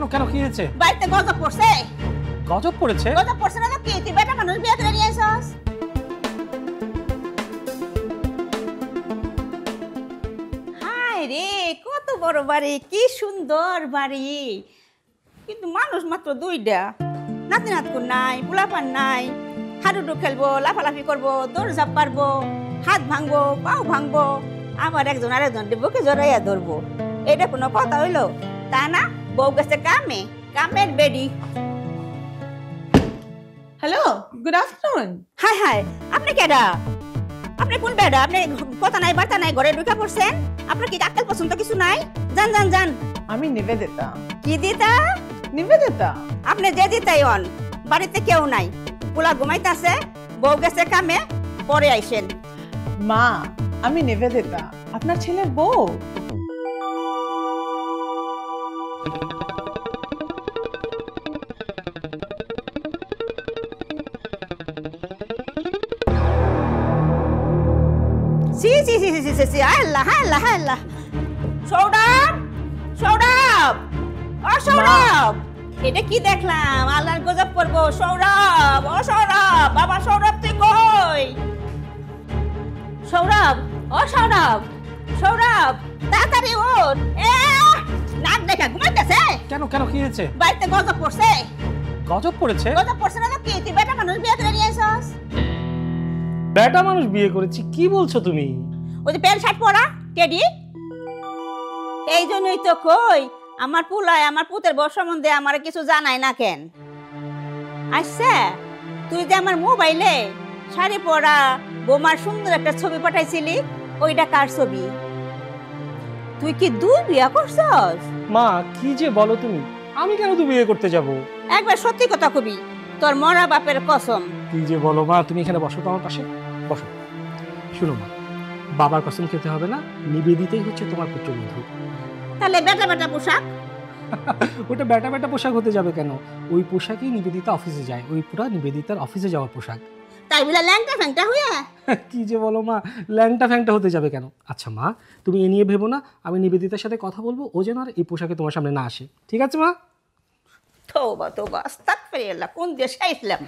কেন কেন কি হয়েছে? বাড়িতে গজব পড়ছে। গজব পড়েছে? গজব পড়ছে না তো কি? তুই বেটা মানুষ বিয়ে করে নিয়ে আসস। হায় রে, কত বড় বাড়ি, কি সুন্দর বাড়ি, কিন্তু মানুষ মাত্র দুইটা। নাতি নাতকুন নাই, পোলাপান নাই, হাডুডু খেলবো, লাফালাফি করবো, দৌড় ঝাঁপ পারবো, হাত ভাঙবো, পাও ভাঙবো, আবার একজন আরেকজন বুকে জড়াইয়া ধরবো। এটা কোনো কথা হইলো? তা না, বউ গেছে কামে, কামের বেডি। Hello, good afternoon. হায় হায়, আপনি কেডা? আপনি কোন বেডা? আপনি কথা নাই বার্তা নাই, ঘরে ঢুকে পড়ছেন? আপনার কি আক্কেল পছন্দ কিছু নাই? যান যান যান। আমি নিবেদিতা। কি দিতা? নিবেদিতা। আপনি যে দিতাই হন, বাড়িতে কেউ নাই, পোলা ঘুমাইতাছে, বউ গেছে কামে, পরে আইসেন। মা, আমি নিবেদিতা, আপনার ছেলের বউ। সি সি সি সি সি সি, আল্লাহ আল্লাহ আল্লাহ। সৌরভ, সৌরভ, ও সৌরভ, এটা কি দেখলাম? আল্লাহর গজব করবো। সৌরভ, ও সৌরভ, বাবা সৌরভ তুই কই? সৌরভ, ও সৌরভ, সৌরভ, তাড়াতাড়ি ওঠ। নাক দেখা ঘুমাইতেছে। কেন কেন কি হয়েছে? বাড়িতে গজব পড়ছে। গজব পড়েছে? গজব পড়ছে না তো কি? তুই বেটা মানুষ বিয়ে করে নিয়ে আসস। বেটা মানুষ বিয়ে করেছি, কি বলছো তুমি? ওই যে প্যান্ট শার্ট পরা টেডি, এই জন্যই তো কই আমার পুলায় আমার পুতের বউ সম্বন্ধে আমার কিছু জানাই না কেন। আচ্ছা, তুই যে আমার মোবাইলে শাড়ি পরা বোমার সুন্দর একটা ছবি পাঠাইছিলি, ওইটা কার ছবি? তুই কি দুই বিয়া করছস? মা কি যে বলো তুমি, আমি কেন তো বিয়ে করতে যাব? একবার সত্যি কথা কবি, তোর মরা বাপের কসম। কি যে বলো মা, তুমি এখানে বসো তো আমার পাশে, বসো। শুনো মা, বাবার কসম খেতে হবে না, নিবেদিতাই হচ্ছে তোমার পুত্রবধূ। তাহলে বেটা বেটা পোশাক? ওটা বেটা বেটা পোশাক হতে যাবে কেন? ওই পোশাকেই নিবেদিতা অফিসে যায়, ওই পুরা নিবেদিতার অফিসে যাওয়ার পোশাক। তাই বলে ল্যাংটা ফ্যাংটা হইয়া? কি যে বলো মা, ল্যাংটা ফ্যাংটা হতে যাবে কেন? আচ্ছা মা, তুমি এ নিয়ে ভেবো না, আমি নিবেদিতার সাথে কথা বলবো, ও যেন আর এই পোশাকে তোমার সামনে না আসে, ঠিক আছে মা? তওবা তওবা, আস্তাগফিরুল্লাহ, কোন দেশে আইছিলাম?